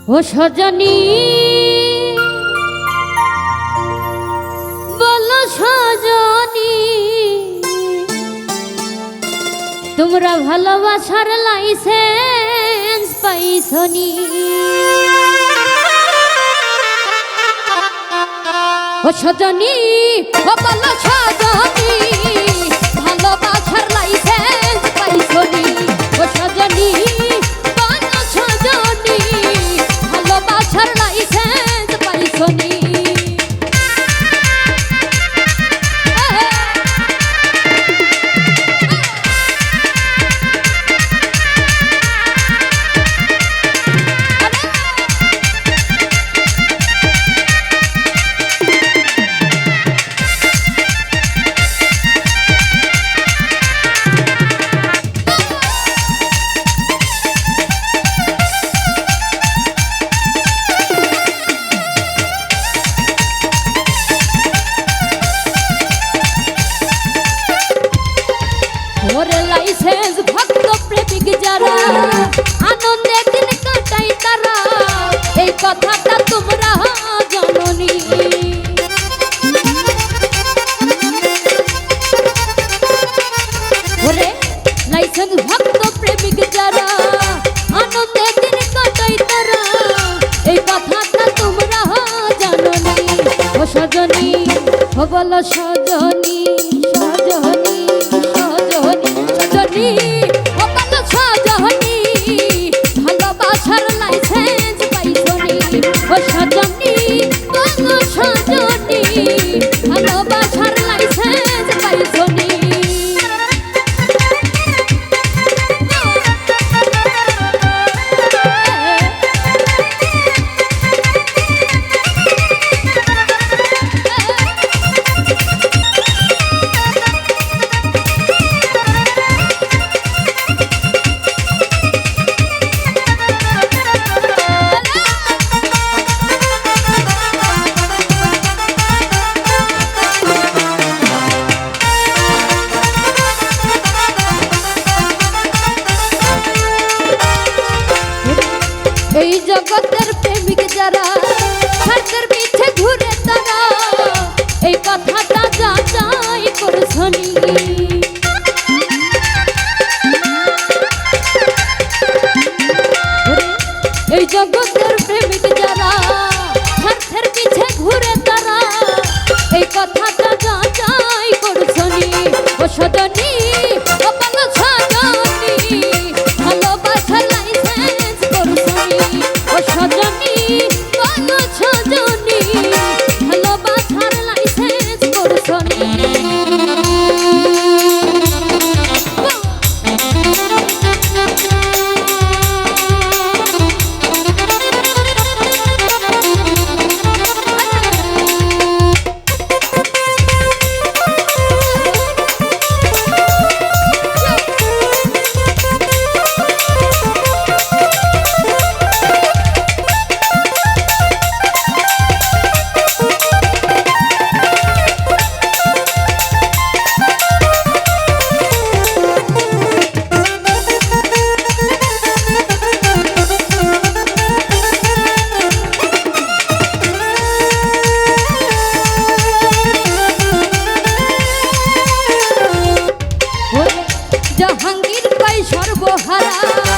ও সজনী বলো সজনী তোমরা ভালোবাসার লাইসেন্স পাইছনি ও সজনী ও বলো সজনী ভালোবাসার লাইসেন্স পাইছনি ও সজনী বলো সজনী ভালোবাসার লাইসেন্স পাইছনি ওরে লাইসেন্স ভক্ত প্রেমিক যারা আনন্দে দিন কাটাই তারা এই কথাটা তোমরা জানোনি ওরে লাইসেন্স ভক্ত প্রেমিক যারা আনন্দে দিন কাটাই তারা এই কথাটা তোমরা জানোনি ও সজনী ও বলো সজনী সজনী সজনী ও বলো সজনী ভালোবাসার লাইসেন্স পাইছনি ও সজনী বলো সজনী ভালোবাসার লাইসেন্স পাইছনি এই জগতের প্রেমিক যারা স্বার্থের পিছে ঘুরে তারা এই কথাটা যাচাই করছনি এই জগতের প্রেমিক যারা স্বার্থের পিছে ঘুরে তারা এই কথাটা যাচাই করছনি ও সজনী ও বলো সজনী ভালোবাসার লাইসেন্স করছনি ও সজনী বলো সজনী ভালোবাসার লাইসেন্স করছনি জাহাঙ্গীর পাই সর্বহারা